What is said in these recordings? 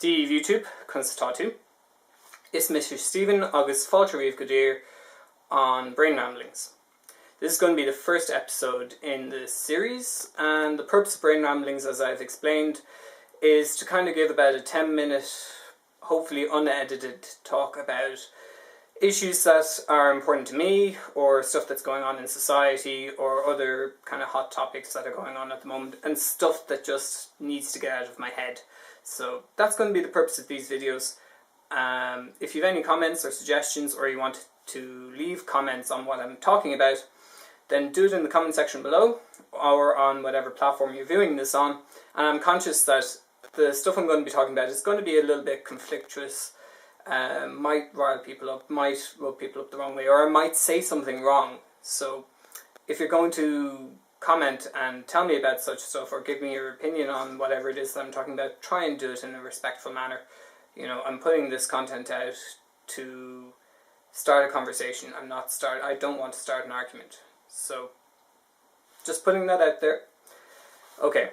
Dhaoibh YouTube, conas Is Mr. Stephen agus fáilte riamh go dtír on brain ramblings. This is going to be the first episode in this series, and the purpose of brain ramblings, as I've explained, is to kind of give about a 10-minute, hopefully unedited talk about issues that are important to me, or stuff that's going on in society, or other kind of hot topics that are going on at the moment, and stuff that just needs to get out of my head. So that's going to be the purpose of these videos. If you have any comments or suggestions, or you want to leave comments on what I'm talking about, then do it in the comment section below, or on whatever platform you're viewing this on. And I'm conscious that the stuff I'm going to be talking about is going to be a little bit conflictuous, might rile people up, might rub people up the wrong way, or I might say something wrong. So if you're going to comment and tell me about such stuff, or give me your opinion on whatever it is that I'm talking about, try and do it in a respectful manner. You know, I'm putting this content out to start a conversation. I don't want to start an argument. So, just putting that out there. Okay,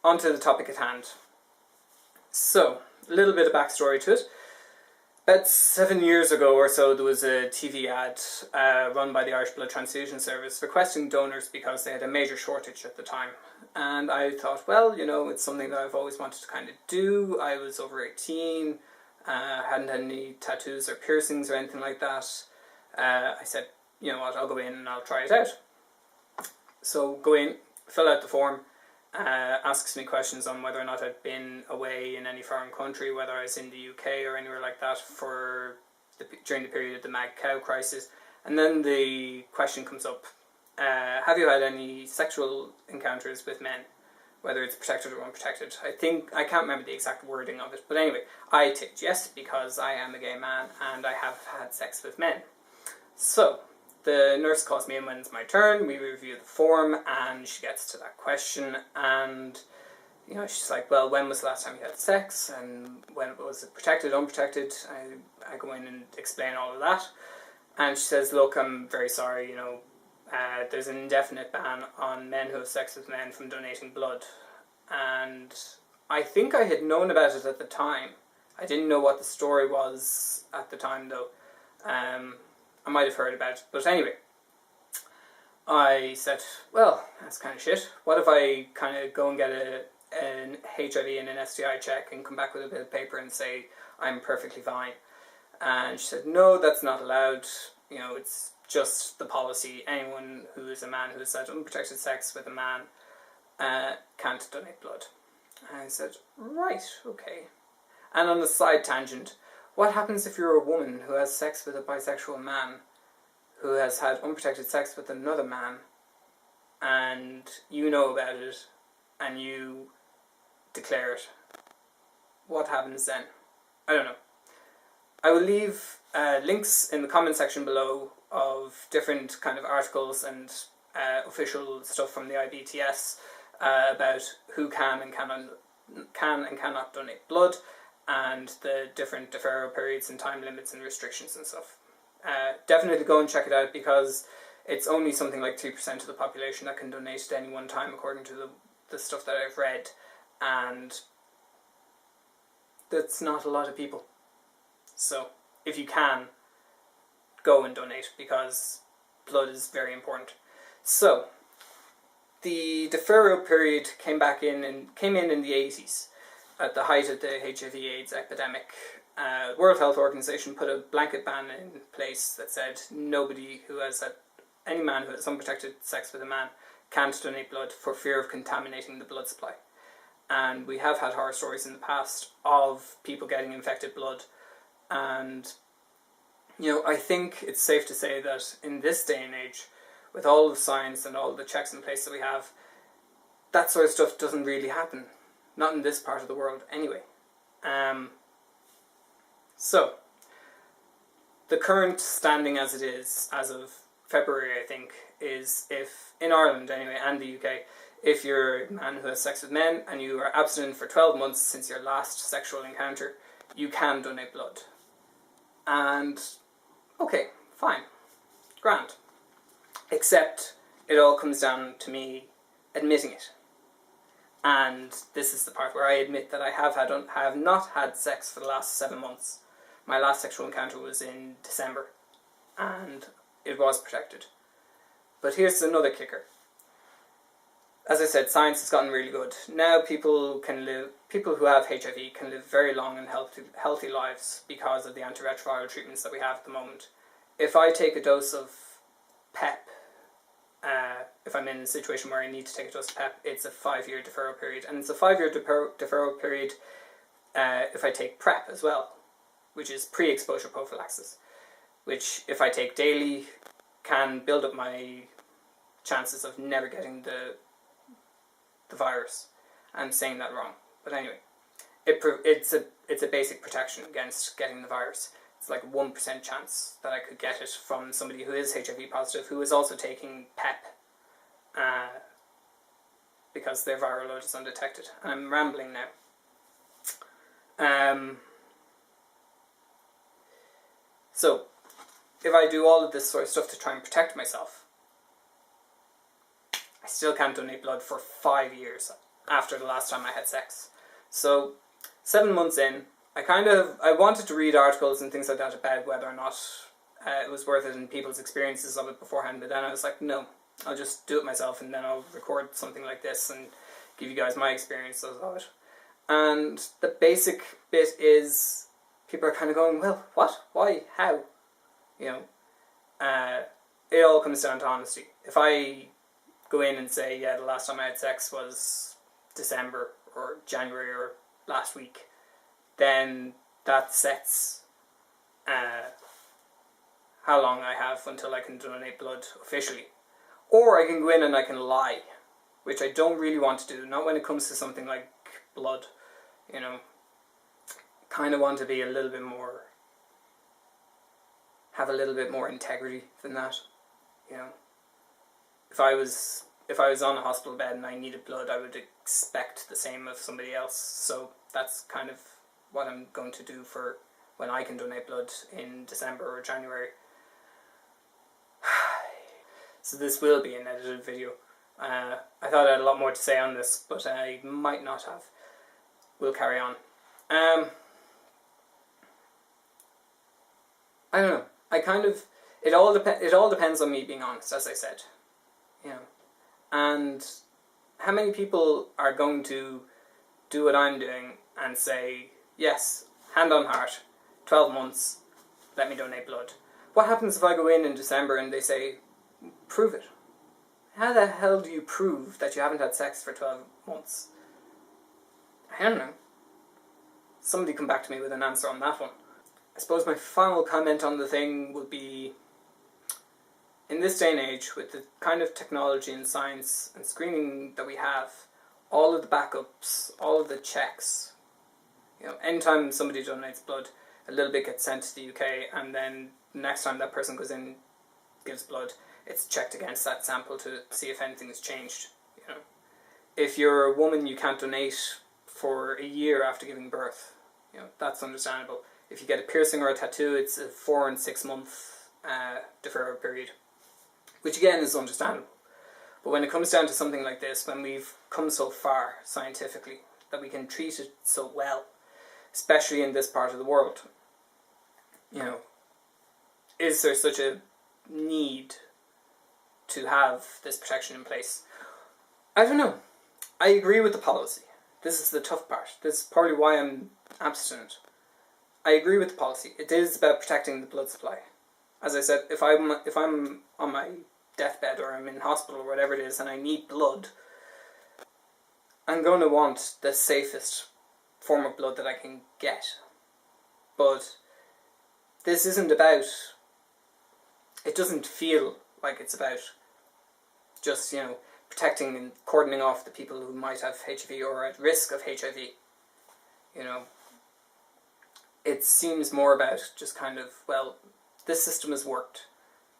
on to the topic at hand. So, a little bit of backstory to it. About 7 years ago or so, there was a TV ad run by the Irish Blood Transfusion Service requesting donors because they had a major shortage at the time. And I thought, well, you know, it's something that I've always wanted to kind of do. I was over 18, hadn't had any tattoos or piercings or anything like that. I said, you know what, I'll go in and I'll try it out. So go in, fill out the form, asks me questions on whether or not I'd been away in any foreign country, whether I was in the UK or anywhere like that during the period of the mad cow crisis. And then the question comes up, have you had any sexual encounters with men, whether it's protected or unprotected? I can't remember the exact wording of it, but anyway, I ticked yes because I am a gay man and I have had sex with men. So the nurse calls me in when it's my turn, we review the form, and she gets to that question, and you know, she's like, well, when was the last time you had sex, and when was it protected, unprotected? I go in and explain all of that, and she says, look, I'm very sorry, you know, there's an indefinite ban on men who have sex with men from donating blood. And I think I had known about it at the time. I didn't know what the story was at the time, though. I might have heard about it, but anyway, I said, well, that's kind of shit. What if I kind of go and get an HIV and an STI check and come back with a bit of paper and say I'm perfectly fine? And she said, no, that's not allowed. You know, it's just the policy. Anyone who is a man who has had unprotected sex with a man can't donate blood. And I said, right, okay. And on a side tangent, what happens if you're a woman who has sex with a bisexual man who has had unprotected sex with another man, and you know about it and you declare it? What happens then? I don't know. I will leave links in the comment section below of different kind of articles and official stuff from the IBTS about who can and cannot donate blood, and the different deferral periods and time limits and restrictions and stuff. Definitely go and check it out, because it's only something like 3% of the population that can donate at any one time, according to the stuff that I've read, and that's not a lot of people. So if you can, go and donate, because blood is very important. So the deferral period came in in the 80s. At the height of the HIV/AIDS epidemic, the World Health Organization put a blanket ban in place that said any man who has unprotected sex with a man can't donate blood for fear of contaminating the blood supply. And we have had horror stories in the past of people getting infected blood. And, you know, I think it's safe to say that in this day and age, with all the science and all the checks in place that we have, that sort of stuff doesn't really happen. Not in this part of the world, anyway. So, the current standing as it is, as of February, I think, is if, in Ireland anyway, and the UK, if you're a man who has sex with men and you are abstinent for 12 months since your last sexual encounter, you can donate blood. And, okay, fine, grand. Except, it all comes down to me admitting it. And this is the part where I admit that I have not had sex for the last 7 months. My last sexual encounter was in December, and it was protected. But here's another kicker. As I said, science has gotten really good. Now people who have HIV can live very long and healthy lives because of the antiretroviral treatments that we have at the moment. If I take a dose of PEP, if I'm in a situation where I need to take a dose of PEP, it's a 5-year deferral period. And it's a 5-year deferral period if I take PrEP as well, which is pre-exposure prophylaxis, which if I take daily can build up my chances of never getting the virus. I'm saying that wrong, but anyway, it's a basic protection against getting the virus. It's like a 1% chance that I could get it from somebody who is HIV positive who is also taking PEP, because their viral load is undetected. And I'm rambling now. So, if I do all of this sort of stuff to try and protect myself, I still can't donate blood for 5 years after the last time I had sex. So, 7 months in, I wanted to read articles and things like that about whether or not it was worth it and people's experiences of it beforehand, but then I was like, no, I'll just do it myself and then I'll record something like this and give you guys my experiences of it. And the basic bit is, people are kind of going, well, what? Why? How? You know, it all comes down to honesty. If I go in and say, yeah, the last time I had sex was December or January or last week, then that sets how long I have until I can donate blood officially. Or I can go in and I can lie, which I don't really want to do, not when it comes to something like blood, you know. Kind of want to be a little bit more, have a little bit more integrity than that, you know. If I was on a hospital bed and I needed blood, I would expect the same of somebody else. So that's kind of what I'm going to do for when I can donate blood in December or January. So this will be an edited video. I thought I had a lot more to say on this, but I might not have. We'll carry on. I don't know. It all depends on me being honest, as I said. You know. And how many people are going to do what I'm doing and say, yes, hand on heart, 12 months, let me donate blood. What happens if I go in December and they say, prove it? How the hell do you prove that you haven't had sex for 12 months? I don't know. Somebody come back to me with an answer on that one. I suppose my final comment on the thing would be, in this day and age, with the kind of technology and science and screening that we have, all of the backups, all of the checks, you know, anytime somebody donates blood, a little bit gets sent to the UK, and then the next time that person goes in, gives blood, it's checked against that sample to see if anything has changed. You know, if you're a woman, you can't donate for a year after giving birth. You know, that's understandable. If you get a piercing or a tattoo, it's a 4 and 6 month deferral period, which again is understandable. But when it comes down to something like this, when we've come so far scientifically that we can treat it so well, especially in this part of the world, you know, is there such a need to have this protection in place? I don't know. I agree with the policy. This is the tough part. This is partly why I'm abstinent. I agree with the policy. It is about protecting the blood supply. As I said, if I'm on my deathbed or I'm in hospital or whatever it is and I need blood, I'm going to want the safest form of blood that I can get. But this isn't about, it doesn't feel like it's about just, you know, protecting and cordoning off the people who might have HIV or are at risk of HIV. You know, it seems more about just kind of, well, this system has worked.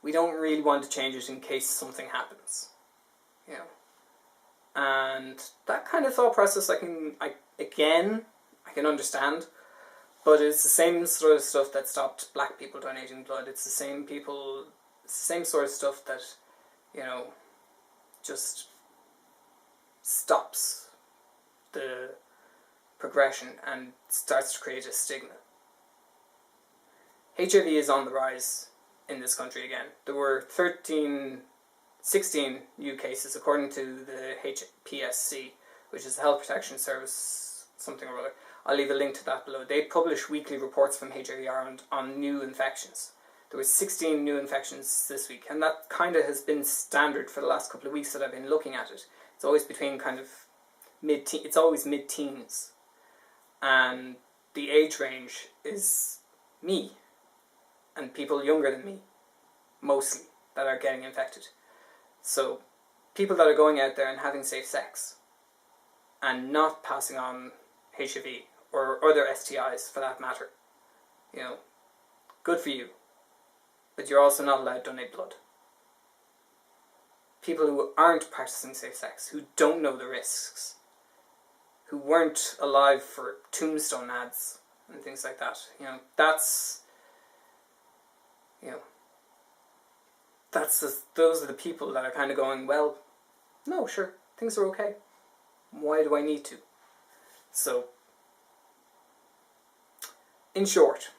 We don't really want to change it in case something happens. You know. And that kind of thought process I can understand, but it's the same sort of stuff that stopped black people donating blood. It's the same sort of stuff that, you know, just stops the progression and starts to create a stigma. HIV is on the rise in this country again. There were 16 new cases according to the HPSC, which is the Health Protection Service, something or other. I'll leave a link to that below. They publish weekly reports from HIV Ireland on new infections. There were 16 new infections this week, and that kind of has been standard for the last couple of weeks that I've been looking at it. It's always between kind of it's always mid-teens, and the age range is me and people younger than me, mostly, that are getting infected. So people that are going out there and having safe sex and not passing on HIV or other STIs for that matter, you know, good for you. But you're also not allowed to donate blood. People who aren't practicing safe sex, who don't know the risks, who weren't alive for tombstone ads and things like that, you know, those are the people that are kind of going, well, no, sure, things are okay. Why do I need to? So, in short,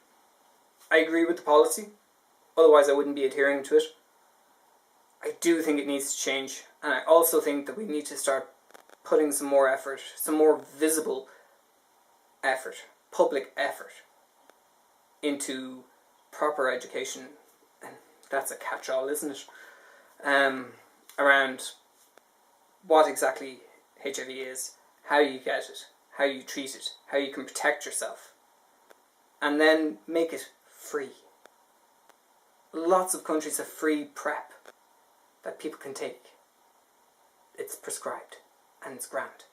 I agree with the policy. Otherwise I wouldn't be adhering to it. I do think it needs to change, and I also think that we need to start putting some more effort, some more visible effort, public effort, into proper education, and that's a catch-all, isn't it? Around what exactly HIV is, how you get it, how you treat it, how you can protect yourself, and then make it free. Lots of countries have free PrEP that people can take. It's prescribed and it's grand.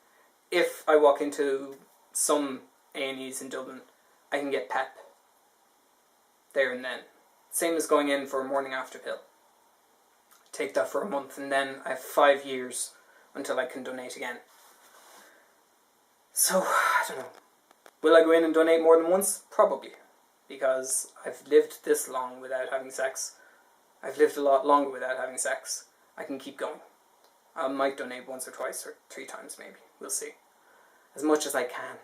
If I walk into some A&Es in Dublin, I can get PEP there and then. Same as going in for a morning after pill. Take that for a month and then I have 5 years until I can donate again. So, I don't know. Will I go in and donate more than once? Probably. Because I've lived this long without having sex. I've lived a lot longer without having sex. I can keep going. I might donate once or twice or 3 times maybe. We'll see. As much as I can.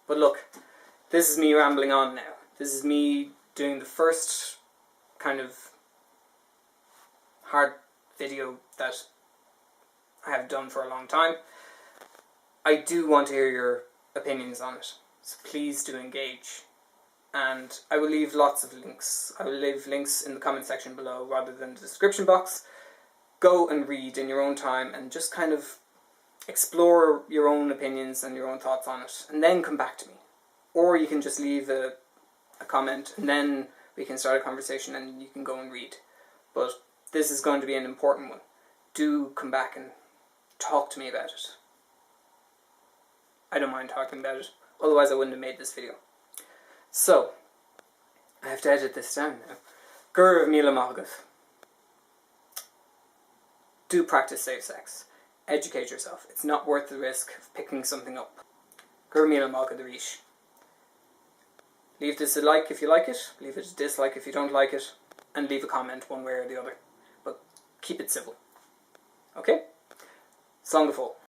But look, this is me rambling on now. This is me doing the first kind of hard video that I have done for a long time. I do want to hear your opinions on it. So please do engage. And I will leave lots of links. I will leave links in the comment section below rather than the description box. Go and read in your own time and just kind of explore your own opinions and your own thoughts on it. And then come back to me. Or you can just leave a comment and then we can start a conversation and you can go and read. But this is going to be an important one. Do come back and talk to me about it. I don't mind talking about it. Otherwise I wouldn't have made this video. So, I have to edit this down now. Dhaoibh, míle, agat. Do practice safe sex. Educate yourself. It's not worth the risk of picking something up. Dhaoibh, míle, agat. Leave this a like if you like it, leave it a dislike if you don't like it, and leave a comment one way or the other. But keep it civil. Okay? Slán.